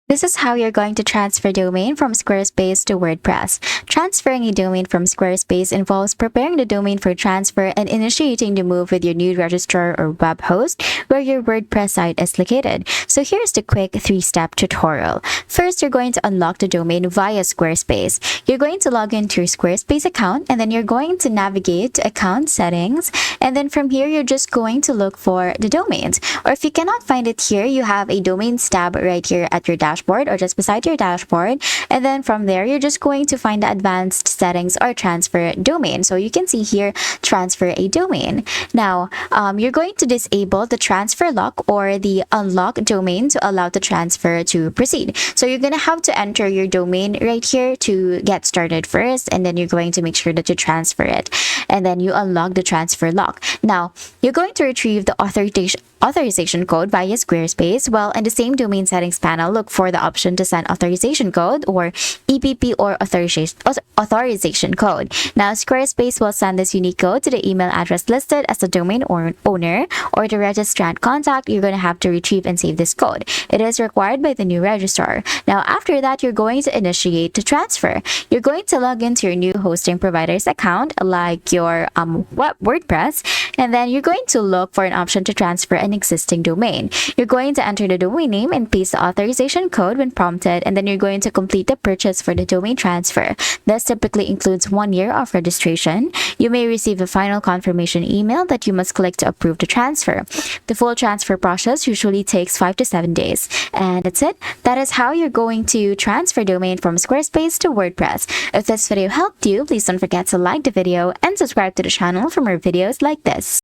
This is how you're going to transfer domain from Squarespace to WordPress. Transferring a domain from Squarespace involves preparing the domain for transfer and initiating the move with your new registrar or web host where your WordPress site is located. So here's the quick 3-step tutorial. First, you're going to unlock the domain via Squarespace. You're going to log into your Squarespace account and then you're going to navigate to account settings, and then from here you're just going to look for the domains. Or if you cannot find it here, you have a domains tab right here at your dashboard or just beside your dashboard, and then from there you're just going to find the advanced settings or transfer domain. So you can see here, transfer a domain. Now you're going to disable the transfer lock or the unlock domain to allow the transfer to proceed. So you're going to have to enter your domain right here to get started first, and then you're going to make sure that you transfer it, and then you unlock the transfer lock. Now you're going to retrieve the authorization code via Squarespace. Well, in the same domain settings panel, look for the option to send authorization code or EPP or authorization code. Now, Squarespace will send this unique code to the email address listed as the domain owner or the registrant contact. You're going to have to retrieve and save this code. It is required by the new registrar. Now, after that, you're going to initiate the transfer. You're going to log into your new hosting provider's account, like your WordPress, and then you're going to look for an option to transfer an existing domain. You're going to enter the domain name and paste the authorization code when prompted, and then you're going to complete the purchase for the domain transfer. This typically includes 1 year of registration. You may receive a final confirmation email that you must click to approve the transfer. The full transfer process usually takes 5 to 7 days. And that's it. That is how you're going to transfer domain from Squarespace to WordPress. If this video helped you, please don't forget to like the video and subscribe to the channel for more videos like this.